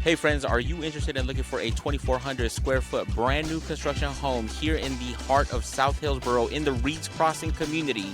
Hey friends, are you interested in looking for a 2,400 square foot brand new construction home here in the heart of South Hillsboro in the Reeds Crossing community?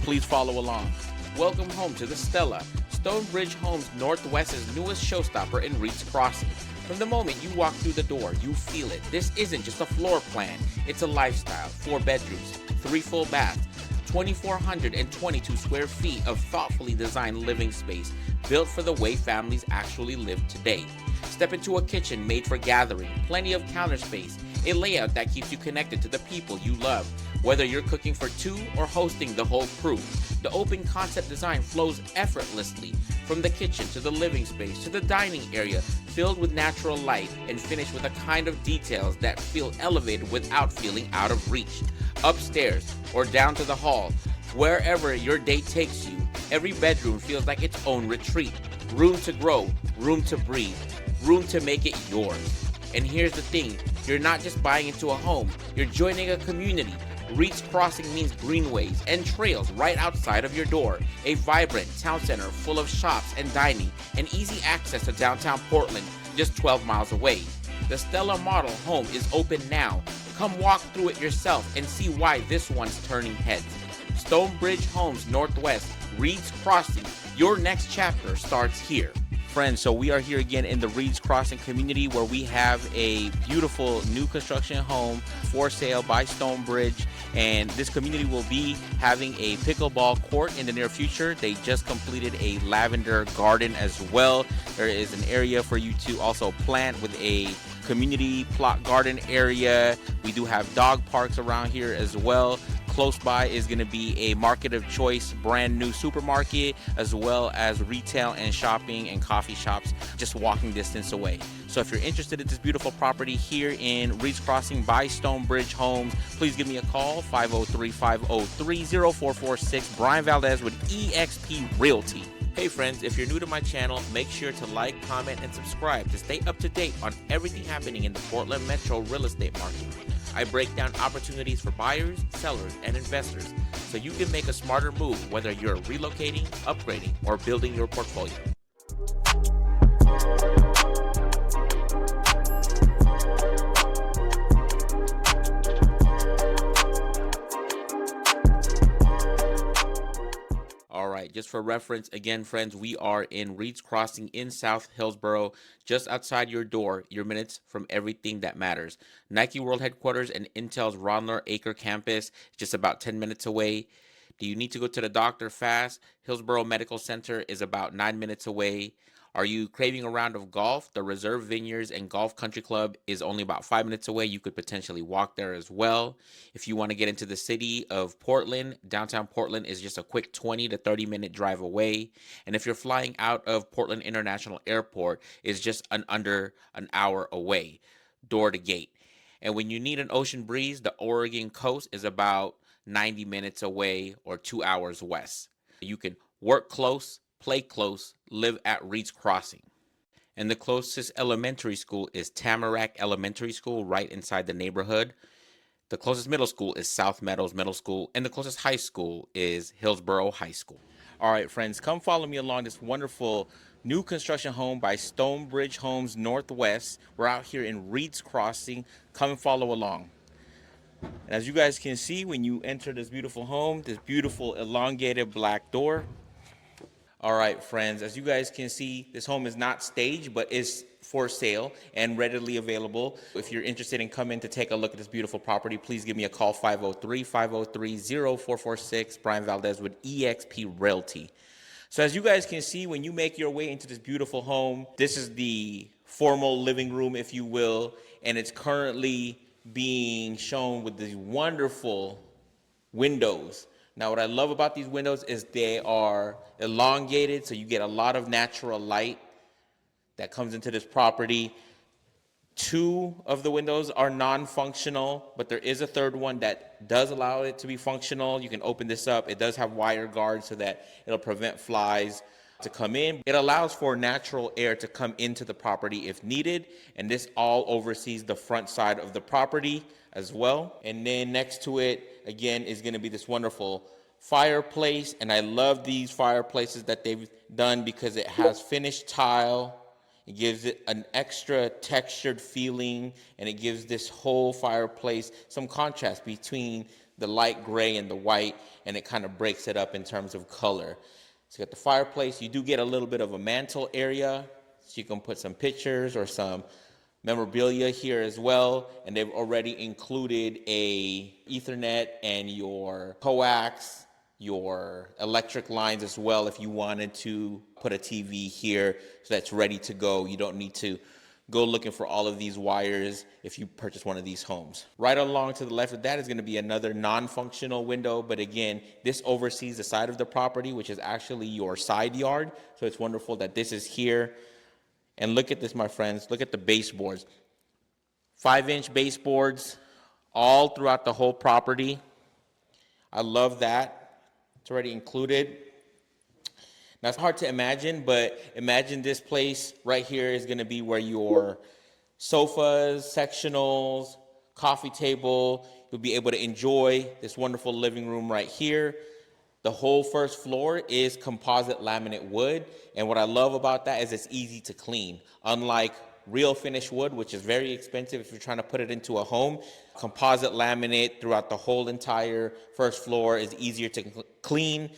Please follow along. Welcome home to the Stella, Stonebridge Homes Northwest's newest showstopper in Reeds Crossing. From the moment you walk through the door, you feel it. This isn't just a floor plan, it's a lifestyle. 4 bedrooms, 3 full baths, 2,422 square feet of thoughtfully designed living space built for the way families actually live today. Step into a kitchen made for gathering, plenty of counter space, a layout that keeps you connected to the people you love. Whether you're cooking for 2 or hosting the whole crew, the open concept design flows effortlessly from the kitchen to the living space to the dining area, filled with natural light and finished with a kind of details that feel elevated without feeling out of reach. Upstairs or down to the hall, wherever your day takes you, every bedroom feels like its own retreat. Room to grow, room to breathe, room to make it yours. And here's the thing, you're not just buying into a home, you're joining a community. Reeds Crossing means greenways and trails right outside of your door, a vibrant town center full of shops and dining, and easy access to downtown Portland, just 12 miles away. The Stella model home is open now. Come walk through it yourself and see why this one's turning heads. Stonebridge Homes Northwest, Reeds Crossing, your next chapter starts here. Friends, so we are here again in the Reeds Crossing community where we have a beautiful new construction home for sale by Stonebridge, and this community will be having a pickleball court in the near future. They just completed a lavender garden as well. There is an area for you to also plant with a community plot garden area. We do have dog parks around here as well. Close by is going to be a market of choice brand new supermarket, as well as retail and shopping and coffee shops just walking distance away. So if you're interested in this beautiful property here in Reeds Crossing by Stonebridge Homes, please give me a call, 503-503-0446. Brian Valdez with eXp Realty. Hey friends, if you're new to my channel, make sure to like, comment, and subscribe to stay up to date on everything happening in the Portland Metro real estate market. I break down opportunities for buyers, sellers, and investors so you can make a smarter move whether you're relocating, upgrading, or building your portfolio. All right, just for reference, again, friends, we are in Reeds Crossing in South Hillsboro, just outside your door, your minutes from everything that matters. Nike World Headquarters and Intel's Ronler Acre campus, just about 10 minutes away. Do you need to go to the doctor fast? Hillsboro Medical Center is about 9 minutes away. Are you craving a round of golf? The Reserve Vineyards and Golf Country Club is only about 5 minutes away. You could potentially walk there as well. If you want to get into the city of Portland, downtown Portland is just a quick 20 to 30 minute drive away. And if you're flying out of Portland International Airport, it's just under an hour away, door to gate. And when you need an ocean breeze, the Oregon coast is about 90 minutes away or 2 hours west. You can work close, play close, live at Reeds Crossing. And the closest elementary school is Tamarack Elementary School right inside the neighborhood. The closest middle school is South Meadows Middle School, and the closest high school is Hillsboro High School. All right, friends, come follow me along this wonderful new construction home by Stonebridge Homes Northwest. We're out here in Reeds Crossing. Come and follow along. And as you guys can see, when you enter this beautiful home, this beautiful elongated black door. All right, friends, as you guys can see, this home is not staged, but is for sale and readily available. If you're interested in coming to take a look at this beautiful property, please give me a call, 503-503-0446. Brian Valdez with eXp Realty. So as you guys can see, when you make your way into this beautiful home, this is the formal living room, if you will, and it's currently being shown with these wonderful windows. Now, what I love about these windows is they are elongated, so you get a lot of natural light that comes into this property. 2 of the windows are non-functional, but there is a third one that does allow it to be functional. You can open this up. It does have wire guards so that it'll prevent flies to come in. It allows for natural air to come into the property if needed, and this all oversees the front side of the property as well. And then next to it, again, is going to be this wonderful fireplace, and I love these fireplaces that they've done because it has finished tile It gives it an extra textured feeling, and it gives this whole fireplace some contrast between the light gray and the white, and it kind of breaks it up in terms of color. So you got the fireplace. You do get a little bit of a mantle area, so you can put some pictures or some memorabilia here as well. And they've already included a Ethernet and your coax, your electric lines as well if you wanted to put a TV here so that's ready to go. You don't need to go looking for all of these wires if you purchase one of these homes. Right along to the left of that is going to be another non-functional window, but again, this oversees the side of the property, which is actually your side yard. So it's wonderful that this is here. And look at this, my friends. Look at the baseboards. 5-inch baseboards all throughout the whole property. I love that. It's already included. Now, it's hard to imagine, but imagine this place right here is going to be where your sofas, sectionals, coffee table, you'll be able to enjoy this wonderful living room right here. The whole first floor is composite laminate wood, and what I love about that is it's easy to clean. Unlike real finished wood, which is very expensive if you're trying to put it into a home, composite laminate throughout the whole entire first floor is easier to clean.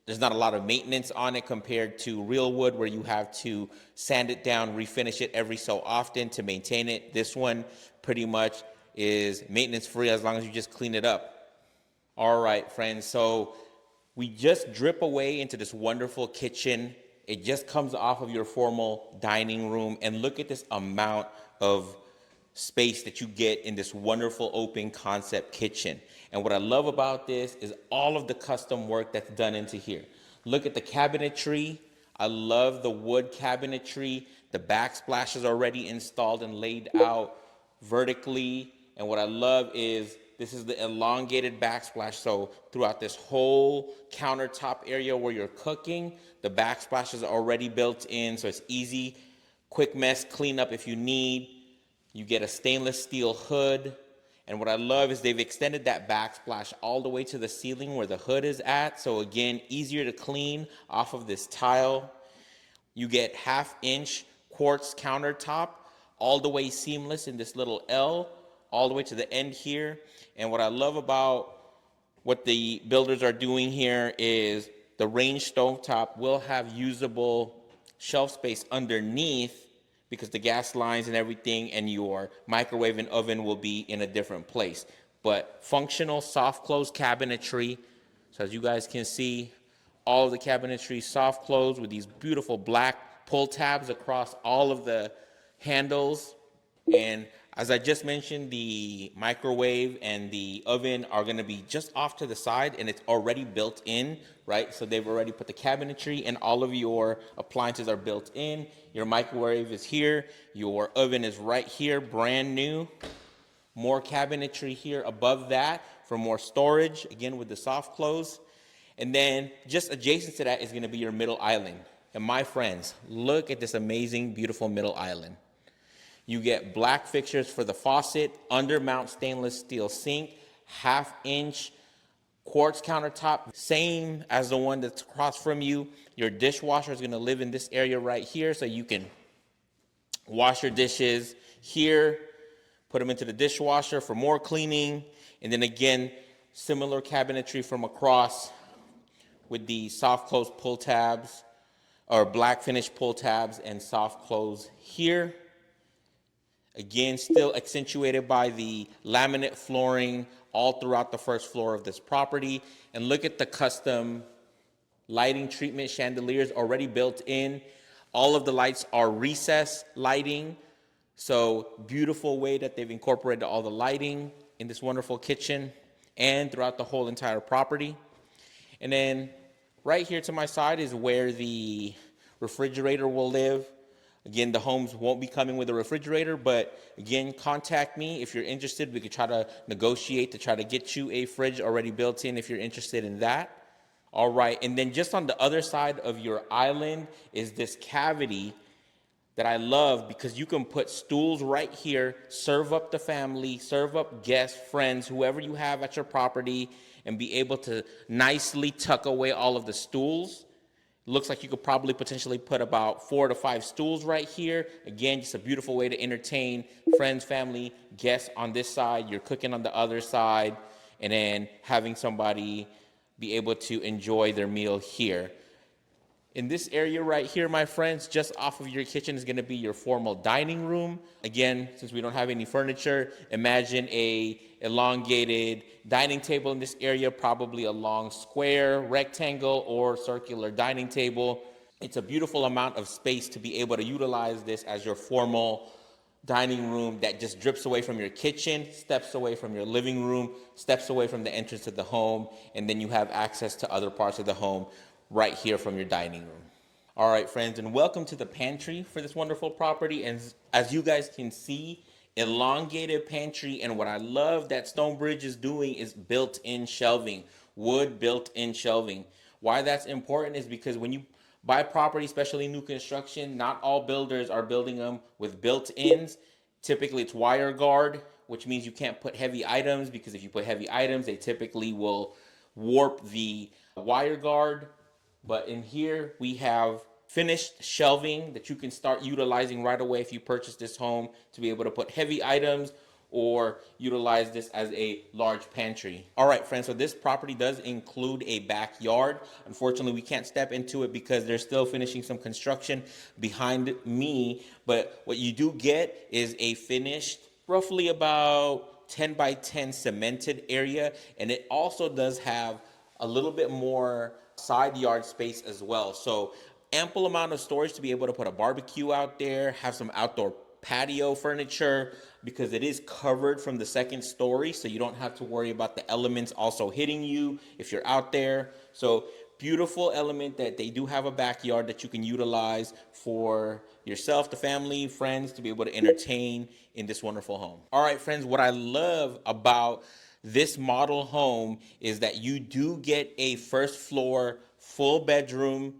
There's not a lot of maintenance on it compared to real wood where you have to sand it down, refinish it every so often to maintain it. This one pretty much is maintenance free as long as you just clean it up. All right, friends, so we just drip away into this wonderful kitchen. It just comes off of your formal dining room, and look at this amount of space that you get in this wonderful open concept kitchen. And what I love about this is all of the custom work that's done into here. Look at the cabinetry. I love the wood cabinetry. The backsplash is already installed and laid out vertically. And what I love is this is the elongated backsplash. So throughout this whole countertop area where you're cooking, the backsplash is already built in. So it's easy, quick mess cleanup if you need. You get a stainless steel hood. And what I love is they've extended that backsplash all the way to the ceiling where the hood is at. So again, easier to clean off of this tile. You get 1/2-inch quartz countertop all the way seamless in this little L all the way to the end here. And what I love about what the builders are doing here is the range stovetop will have usable shelf space underneath because the gas lines and everything and your microwave and oven will be in a different place. But functional soft close cabinetry. So as you guys can see, all of the cabinetry soft close with these beautiful black pull tabs across all of the handles. And as I just mentioned, the microwave and the oven are going to be just off to the side, and it's already built in, right? So they've already put the cabinetry, and all of your appliances are built in. Your microwave is here. Your oven is right here, brand new. More cabinetry here above that for more storage, again with the soft close. And then just adjacent to that is going to be your middle island. And my friends, look at this amazing, beautiful middle island. You get black fixtures for the faucet, undermount stainless steel sink, 1/2-inch quartz countertop, same as the one that's across from you. Your dishwasher is going to live in this area right here, so you can wash your dishes here, put them into the dishwasher for more cleaning, and then again, similar cabinetry from across with the soft close pull tabs, or black finish pull tabs and soft close here. Again, still accentuated by the laminate flooring all throughout the first floor of this property. And look at the custom lighting treatment chandeliers already built in. All of the lights are recessed lighting. So beautiful way that they've incorporated all the lighting in this wonderful kitchen and throughout the whole entire property. And then right here to my side is where the refrigerator will live. Again, the homes won't be coming with a refrigerator, but again, contact me if you're interested. We could try to negotiate to try to get you a fridge already built in if you're interested in that. All right, and then just on the other side of your island is this cavity that I love because you can put stools right here, serve up the family, serve up guests, friends, whoever you have at your property, and be able to nicely tuck away all of the stools Looks like you could probably potentially put about 4 to 5 stools right here. Again, just a beautiful way to entertain friends, family, guests on this side. You're cooking on the other side, and then having somebody be able to enjoy their meal here. In this area right here, my friends, just off of your kitchen is going to be your formal dining room. Again, since we don't have any furniture, imagine a elongated dining table in this area, probably a long square, rectangle, or circular dining table. It's a beautiful amount of space to be able to utilize this as your formal dining room that just drips away from your kitchen, steps away from your living room, steps away from the entrance of the home, and then you have access to other parts of the home right here from your dining room. All right, friends, and welcome to the pantry for this wonderful property. And as you guys can see, elongated pantry. And what I love that Stonebridge is doing is built-in shelving, wood built-in shelving. Why that's important is because when you buy property, especially new construction, not all builders are building them with built-ins. Typically, it's wire guard, which means you can't put heavy items, because if you put heavy items, they typically will warp the wire guard. But in here, we have finished shelving that you can start utilizing right away if you purchase this home to be able to put heavy items or utilize this as a large pantry. All right, friends, so this property does include a backyard. Unfortunately, we can't step into it because they're still finishing some construction behind me. But what you do get is a finished, roughly about 10 by 10 cemented area. And it also does have a little bit more side yard space as well. So ample amount of storage to be able to put a barbecue out there, have some outdoor patio furniture, because it is covered from the second story, so you don't have to worry about the elements also hitting you if you're out there. So beautiful element that they do have a backyard that you can utilize for yourself, the family, friends, to be able to entertain in this wonderful home. All right, friends, what I love about this model home is that you do get a first floor full bedroom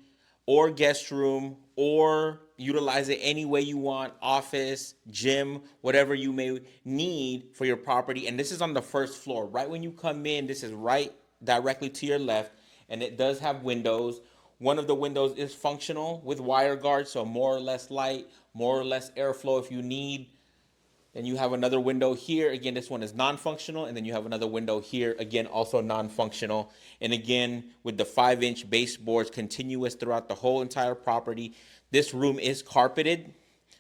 or guest room, or utilize it any way you want, office, gym, whatever you may need for your property. And this is on the first floor. Right when you come in, this is right directly to your left, and it does have windows. One of the windows is functional with wire guards, so more or less light, more or less airflow if you need. Then you have another window here. Again, this one is non-functional. And then you have another window here, again, also non-functional. And again, with the 5-inch baseboards continuous throughout the whole entire property. This room is carpeted.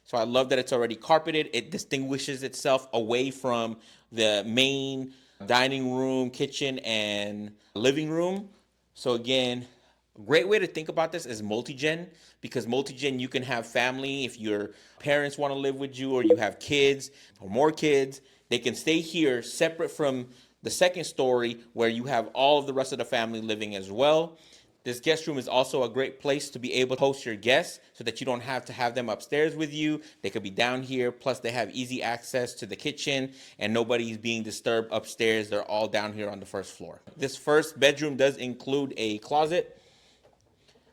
So I love that it's already carpeted. It distinguishes itself away from the main dining room, kitchen, and living room. So again, a great way to think about this is multi-gen, because multi-gen, you can have family. If your parents want to live with you, or you have kids or more kids, they can stay here separate from the second story where you have all of the rest of the family living as well. This guest room is also a great place to be able to host your guests, so that you don't have to have them upstairs with you. They could be down here. Plus, they have easy access to the kitchen, and nobody's being disturbed upstairs. They're all down here on the first floor. This first bedroom does include a closet.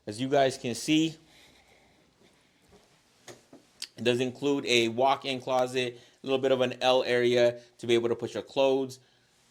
As you guys can see, it does include a walk-in closet, a little bit of an L area to be able to put your clothes.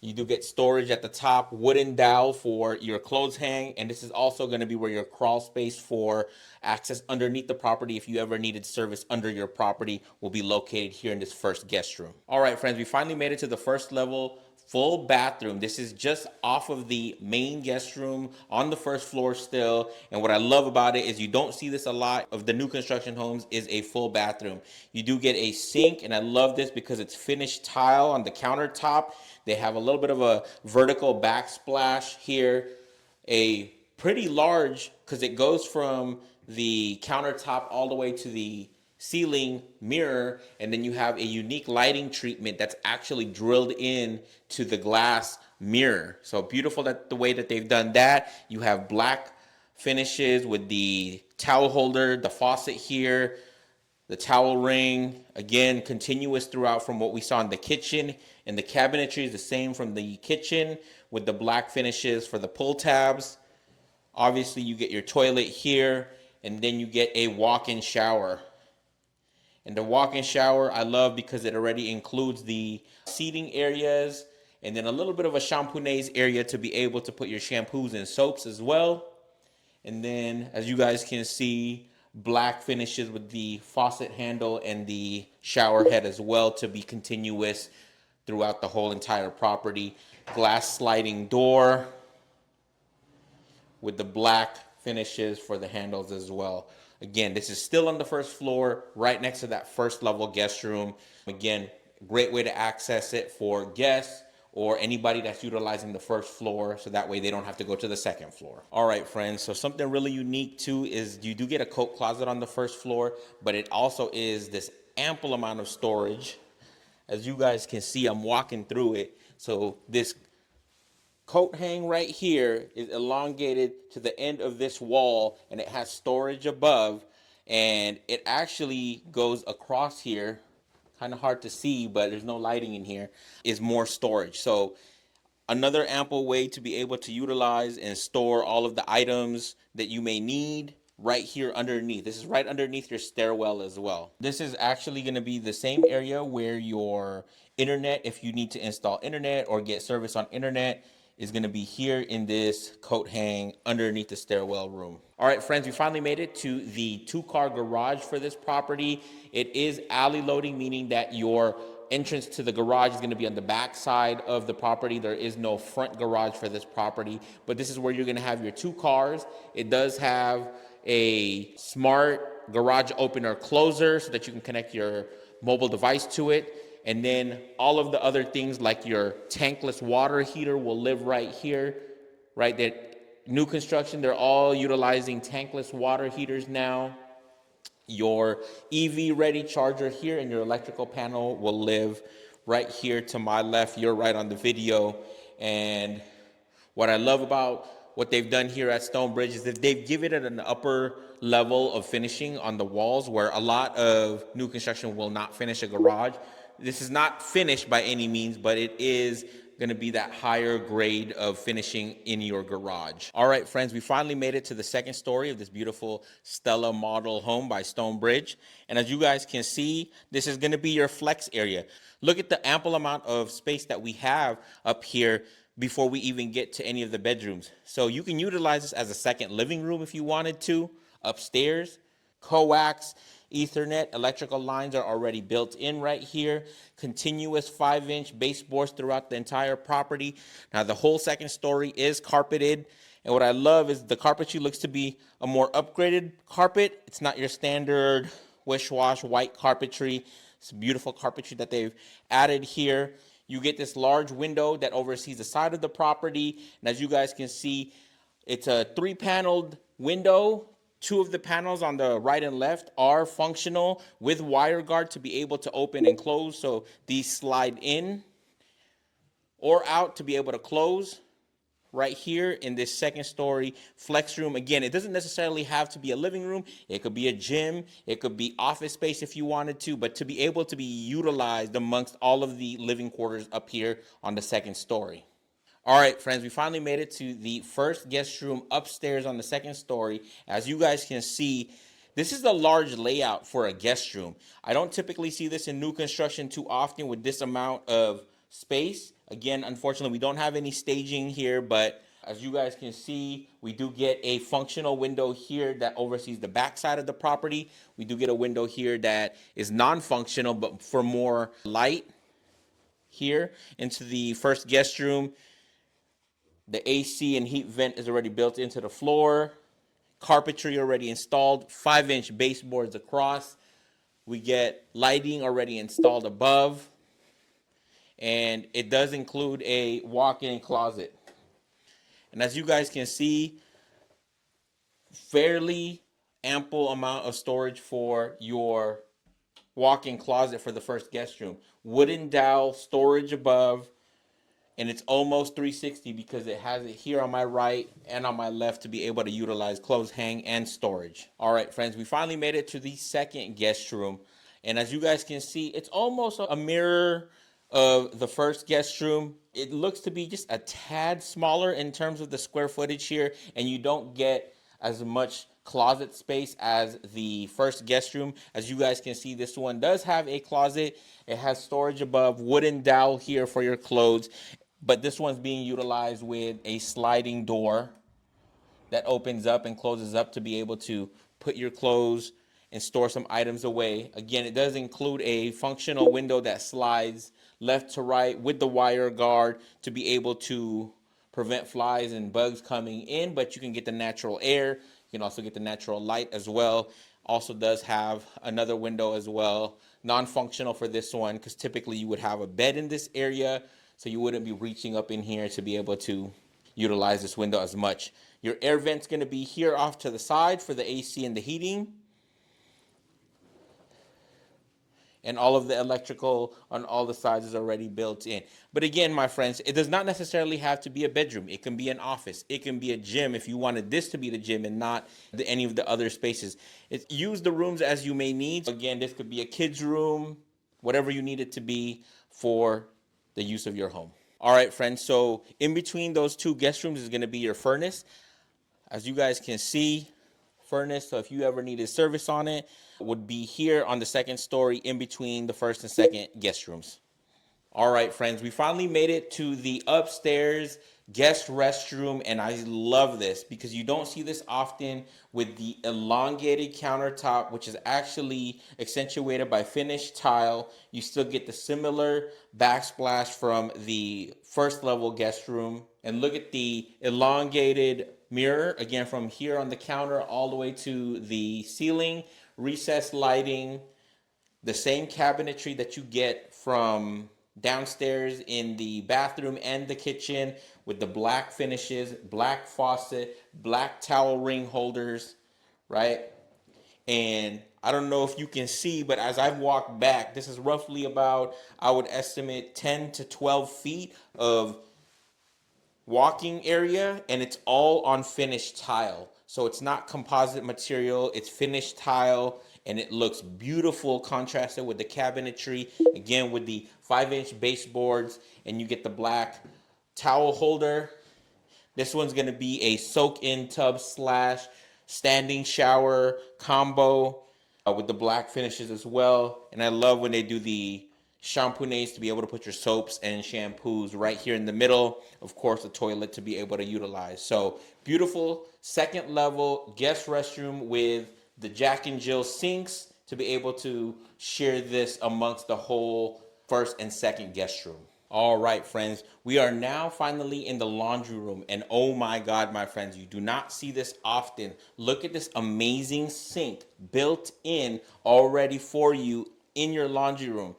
You do get storage at the top, wooden dowel for your clothes hang, and this is also going to be where your crawl space for access underneath the property, if you ever needed service under your property, will be located here in this first guest room. All right, friends, we finally made it to the first level. Full bathroom. This is just off of the main guest room on the first floor still. And what I love about it is you don't see this a lot of the new construction homes, is a full bathroom. You do get a sink, and I love this because it's finished tile on the countertop. They have a little bit of a vertical backsplash here. A pretty large, because it goes from the countertop all the way to the ceiling mirror, and then you have a unique lighting treatment that's actually drilled in to the glass mirror. So beautiful that the way that they've done that. You have black finishes with the towel holder, the faucet here, the towel ring, again continuous throughout from what we saw in the kitchen. And the cabinetry is the same from the kitchen, with the black finishes for the pull tabs. Obviously you get your toilet here, and then you get a walk-in shower. And the walk-in shower I love because it already includes the seating areas, and then a little bit of a shampoonaise area to be able to put your shampoos and soaps as well. And then, as you guys can see, black finishes with the faucet handle and the shower head as well to be continuous throughout the whole entire property. Glass sliding door with the black finishes for the handles as well. Again, this is still on the first floor, right next to that first level guest room. Again, great way to access it for guests or anybody that's utilizing the first floor, so that way they don't have to go to the second floor. All right, friends, so something really unique too is you do get a coat closet on the first floor, but it also is this ample amount of storage. As you guys can see, I'm walking through it. So this coat hang right here is elongated to the end of this wall, and it has storage above, and it actually goes across here. Kind of hard to see, but there's no lighting in here. Is more storage. So another ample way to be able to utilize and store all of the items that you may need right here underneath. This is right underneath your stairwell as well. This is actually going to be the same area where your internet, if you need to install internet or get service on internet, is going to be here in this coat hang underneath the stairwell room. All right, friends, we finally made it to the 2-car garage for this property. It is alley loading, meaning that your entrance to the garage is going to be on the back side of the property. There is no front garage for this property, but this is where you're going to have your 2 cars. It does have a smart garage opener closer so that you can connect your mobile device to it. And then all of the other things like your tankless water heater will live right here, right? That new construction, they're all utilizing tankless water heaters now. Your EV ready charger here and your electrical panel will live right here to my left. You're right on the video. And what I love about what they've done here at Stonebridge is that they've given it an upper level of finishing on the walls where a lot of new construction will not finish a garage. This is not finished by any means, but it is going to be that higher grade of finishing in your garage. All right, friends, we finally made it to the second story of this beautiful Stella model home by Stonebridge. And as you guys can see, this is going to be your flex area. Look at the ample amount of space that we have up here before we even get to any of the bedrooms. So you can utilize this as a second living room if you wanted to, upstairs. Coax, Ethernet, electrical lines are already built in right here. Continuous 5-inch baseboards throughout the entire property. Now the whole second story is carpeted. And what I love is the carpetry looks to be a more upgraded carpet. It's not your standard wish-wash white carpetry. It's beautiful carpetry that they've added here. You get this large window that oversees the side of the property. And as you guys can see, it's a 3-paneled window. 2 of the panels on the right and left are functional with wire guard to be able to open and close. So these slide in or out to be able to close right here in this second story flex room. Again, it doesn't necessarily have to be a living room. It could be a gym. It could be office space if you wanted to, but to be able to be utilized amongst all of the living quarters up here on the second story. All right, friends, we finally made it to the first guest room upstairs on the second story. As you guys can see, this is a large layout for a guest room. I don't typically see this in new construction too often with this amount of space. Again, unfortunately, we don't have any staging here, but as you guys can see, we do get a functional window here that oversees the back side of the property. We do get a window here that is non-functional, but for more light here into the first guest room. The AC and heat vent is already built into the floor. Carpentry already installed. 5-inch baseboards across. We get lighting already installed above. And it does include a walk-in closet. And as you guys can see, fairly ample amount of storage for your walk-in closet for the first guest room. Wooden dowel storage above. And it's almost 360 because it has it here on my right and on my left to be able to utilize clothes hang and storage. All right, friends, we finally made it to the second guest room. And as you guys can see, it's almost a mirror of the first guest room. It looks to be just a tad smaller in terms of the square footage here, and you don't get as much closet space as the first guest room. As you guys can see, this one does have a closet. It has storage above, wooden dowel here for your clothes. But this one's being utilized with a sliding door that opens up and closes up to be able to put your clothes and store some items away. Again, it does include a functional window that slides left to right with the wire guard to be able to prevent flies and bugs coming in, but you can get the natural air. You can also get the natural light as well. Also does have another window as well, non-functional for this one, because typically you would have a bed in this area, so you wouldn't be reaching up in here to be able to utilize this window as much. Your air vent's going to be here off to the side for the AC and the heating. And all of the electrical on all the sides is already built in. But again, my friends, it does not necessarily have to be a bedroom. It can be an office. It can be a gym if you wanted this to be the gym and not any of the other spaces. Use the rooms as you may need. Again, this could be a kid's room, whatever you need it to be for the use of your home. All right, friends, so in between those two guest rooms is going to be your furnace. As you guys can see, furnace, so if you ever needed service on it, would be here on the second story in between the first and second guest rooms. All right, friends, we finally made it to the upstairs guest restroom, and I love this because you don't see this often with the elongated countertop, which is actually accentuated by finished tile. You still get the similar backsplash from the first level guest room. And look at the elongated mirror, again, from here on the counter all the way to the ceiling, recessed lighting, the same cabinetry that you get from downstairs in the bathroom and the kitchen with the black finishes, black faucet, black towel ring holders, right? And I don't know if you can see, but as I've walked back, this is roughly about, I would estimate 10 to 12 feet of walking area, and it's all on finished tile. So it's not composite material, it's finished tile, and it looks beautiful contrasted with the cabinetry, again with the 5-inch baseboards, and you get the black towel holder. This one's going to be a soak-in tub slash standing shower combo with the black finishes as well. And I love when they do the shampoos to be able to put your soaps and shampoos right here in the middle. Of course, the toilet to be able to utilize. So beautiful second level guest restroom with the Jack and Jill sinks to be able to share this amongst the whole first and second guest room. All right, friends, we are now finally in the laundry room, and oh my God, my friends, you do not see this often. Look at this amazing sink built in already for you in your laundry room.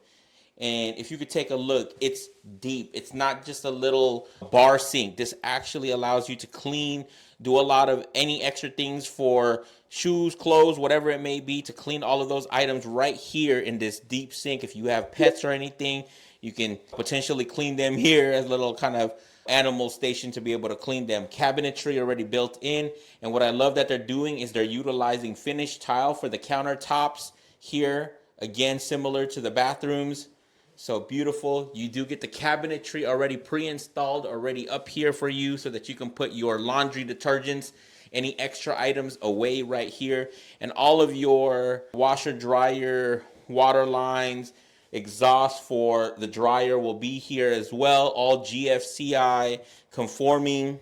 And if you could take a look, it's deep. It's not just a little bar sink. This actually allows you to clean, do a lot of any extra things for shoes, clothes, whatever it may be, to clean all of those items right here in this deep sink. If you have pets or anything, you can potentially clean them here as a little kind of animal station to be able to clean them. Cabinetry already built in. And what I love that they're doing is they're utilizing finished tile for the countertops here. Again, similar to the bathrooms. So beautiful. You do get the cabinetry already pre-installed, already up here for you so that you can put your laundry detergents, any extra items away right here. And all of your washer, dryer, water lines, exhaust for the dryer will be here as well. All GFCI conforming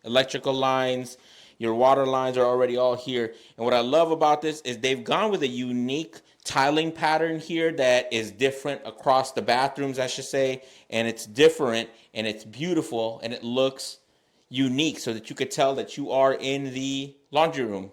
electrical lines. Your water lines are already all here. And what I love about this is they've gone with a unique tiling pattern here that is different across the bathrooms, I should say. And it's different and it's beautiful and it looks unique so that you could tell that you are in the laundry room.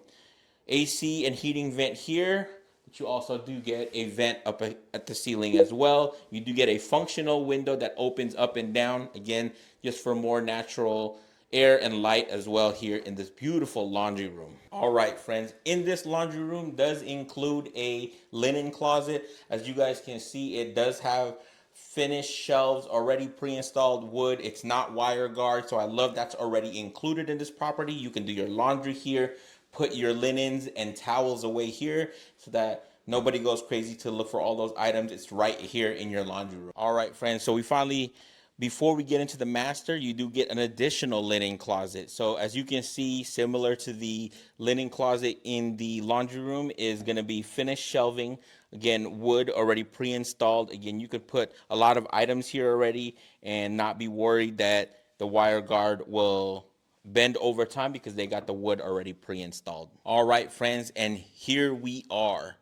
AC and heating vent here. But you also do get a vent up at the ceiling as well. You do get a functional window that opens up and down, again, just for more natural air and light as well here in this beautiful laundry room. All right, friends, in this laundry room does include a linen closet. As you guys can see, it does have finished shelves, already pre-installed wood. It's not wire guard, so I love that's already included in this property. You can do your laundry here, put your linens and towels away here so that nobody goes crazy to look for all those items. It's right here in your laundry room. All right, friends, so we finally, before we get into the master, you do get an additional linen closet. So as you can see, similar to the linen closet in the laundry room is going to be finished shelving. Again, wood already pre-installed. Again, you could put a lot of items here already and not be worried that the wire guard will bend over time because they got the wood already pre-installed. All right, friends, and here we are.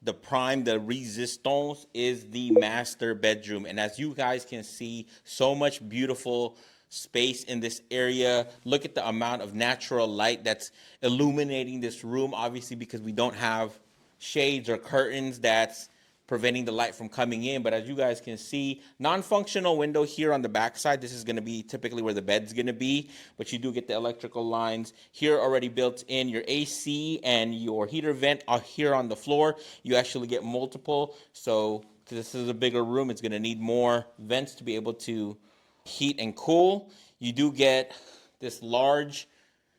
The prime, the resistance is the master bedroom. And as you guys can see, so much beautiful space in this area. Look at the amount of natural light that's illuminating this room, obviously because we don't have shades or curtains that's preventing the light from coming in. But as you guys can see, non-functional window here on the back side. This is going to be typically where the bed's going to be, but you do get the electrical lines here already built in. Your AC and your heater vent are here on the floor. You actually get multiple, so this is a bigger room, it's going to need more vents to be able to heat and cool. You do get this large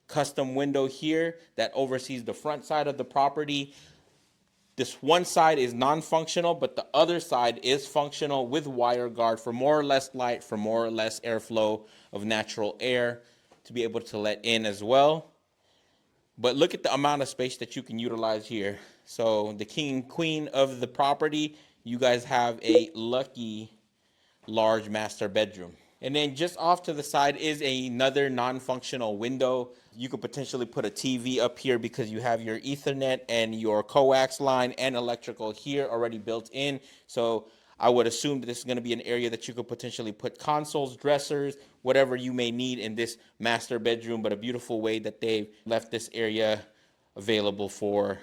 custom window here that oversees the front side of the property. This one side is non-functional, but the other side is functional with wire guard for more or less light, for more or less airflow of natural air to be able to let in as well. But look at the amount of space that you can utilize here. So the king and queen of the property, you guys have a lucky large master bedroom. And then just off to the side is another non-functional window. You could potentially put a TV up here because you have your Ethernet and your coax line and electrical here already built in. So I would assume that this is going to be an area that you could potentially put consoles, dressers, whatever you may need in this master bedroom, but a beautiful way that they've left this area available for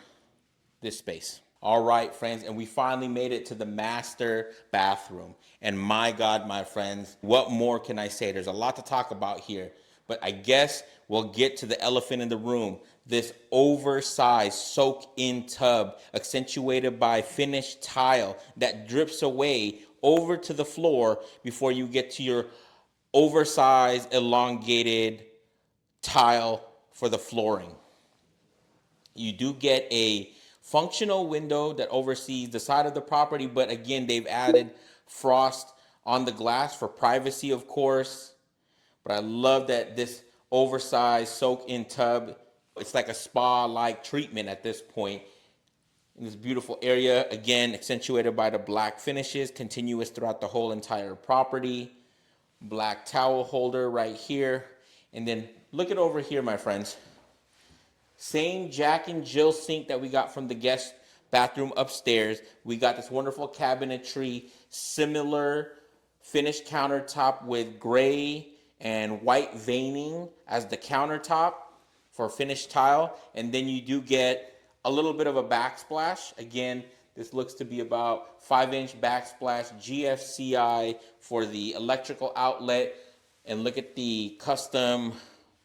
this space. All right, friends, and we finally made it to the master bathroom. And my God, my friends, what more can I say? There's a lot to talk about here, but I guess we'll get to the elephant in the room. This oversized soak-in tub accentuated by finished tile that drips away over to the floor before you get to your oversized, elongated tile for the flooring. You do get a functional window that oversees the side of the property, but again, they've added frost on the glass for privacy, of course. But I love that this oversized soak-in tub, it's like a spa-like treatment at this point. In this beautiful area, again, accentuated by the black finishes, continuous throughout the whole entire property. Black towel holder right here. And then look at over here, my friends. Same Jack and Jill sink that we got from the guest bathroom upstairs. We got this wonderful cabinetry, similar finished countertop with gray and white veining as the countertop for finished tile. And then you do get a little bit of a backsplash. Again, this looks to be about 5-inch backsplash GFCI for the electrical outlet. And look at the custom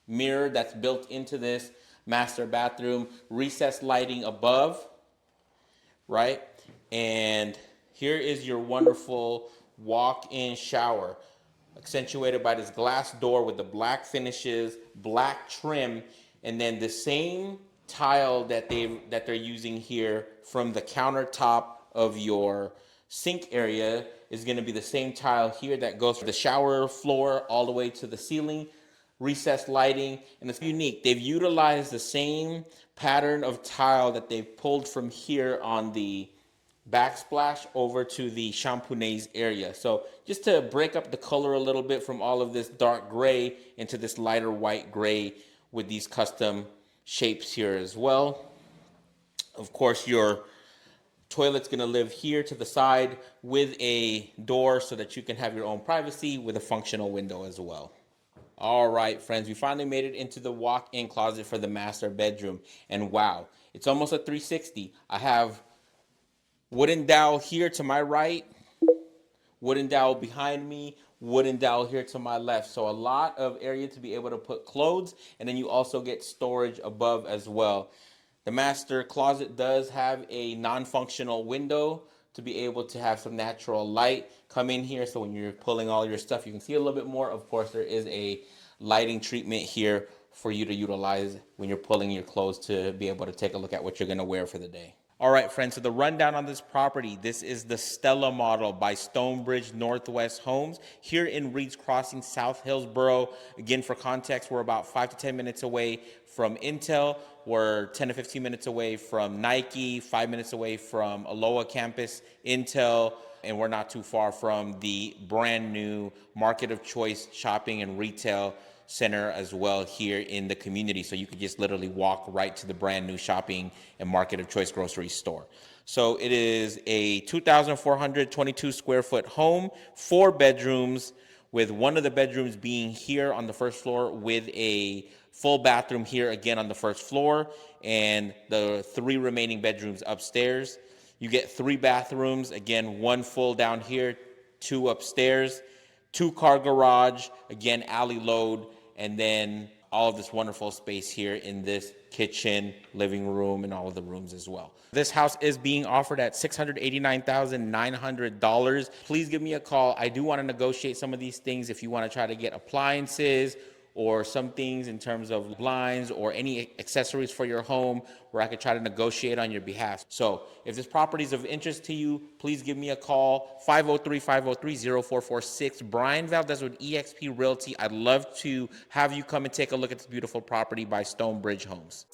mirror that's built into this master bathroom, recessed lighting above, right? And here is your wonderful walk-in shower, accentuated by this glass door with the black finishes, black trim, and then the same tile that they're using here from the countertop of your sink area is going to be the same tile here that goes from the shower floor all the way to the ceiling. Recessed lighting, and it's unique. They've utilized the same pattern of tile that they've pulled from here on the backsplash over to the champounaise area. So just to break up the color a little bit from all of this dark gray into this lighter white gray with these custom shapes here as well. Of course, your toilet's gonna live here to the side with a door so that you can have your own privacy with a functional window as well. All right, friends, we finally made it into the walk-in closet for the master bedroom. And wow, it's almost a 360. I have wooden dowel here to my right, wooden dowel behind me, wooden dowel here to my left. So a lot of area to be able to put clothes, and then you also get storage above as well. The master closet does have a non-functional window to be able to have some natural light come in here. So when you're pulling all your stuff, you can see a little bit more. Of course, there is a lighting treatment here for you to utilize when you're pulling your clothes to be able to take a look at what you're going to wear for the day. All right, friends, so the rundown on this property, this is the Stella model by Stonebridge Northwest Homes here in Reed's Crossing, South Hillsboro. Again, for context, we're about 5 to 10 minutes away from Intel. We're 10 to 15 minutes away from Nike, 5 minutes away from Aloha campus, Intel, and we're not too far from the brand new Market of Choice shopping and retail center as well here in the community. So you could just literally walk right to the brand new shopping and market of choice grocery store. So it is a 2,422 square foot home, 4 bedrooms, with one of the bedrooms being here on the first floor with a full bathroom here again on the first floor, and the 3 remaining bedrooms upstairs. You get 3 bathrooms, again, 1 full down here, 2 upstairs, 2-car garage, again, alley load, and then all of this wonderful space here in this kitchen, living room, and all of the rooms as well. This house is being offered at $689,900. Please give me a call. I do want to negotiate some of these things if you want to try to get appliances or some things in terms of blinds or any accessories for your home where I could try to negotiate on your behalf. So if this property is of interest to you, please give me a call, 503-503-0446. Brian Valdez with eXp Realty. I'd love to have you come and take a look at this beautiful property by Stonebridge Homes.